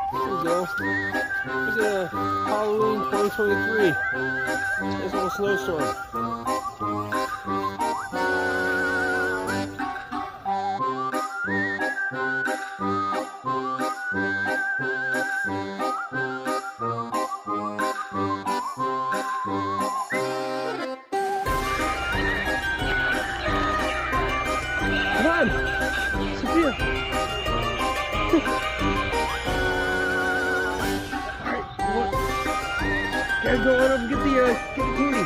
There we go. Look at Halloween 2023. Nice little snowstorm. Come on, Sophia. Alright, gotta go on up and get the candy.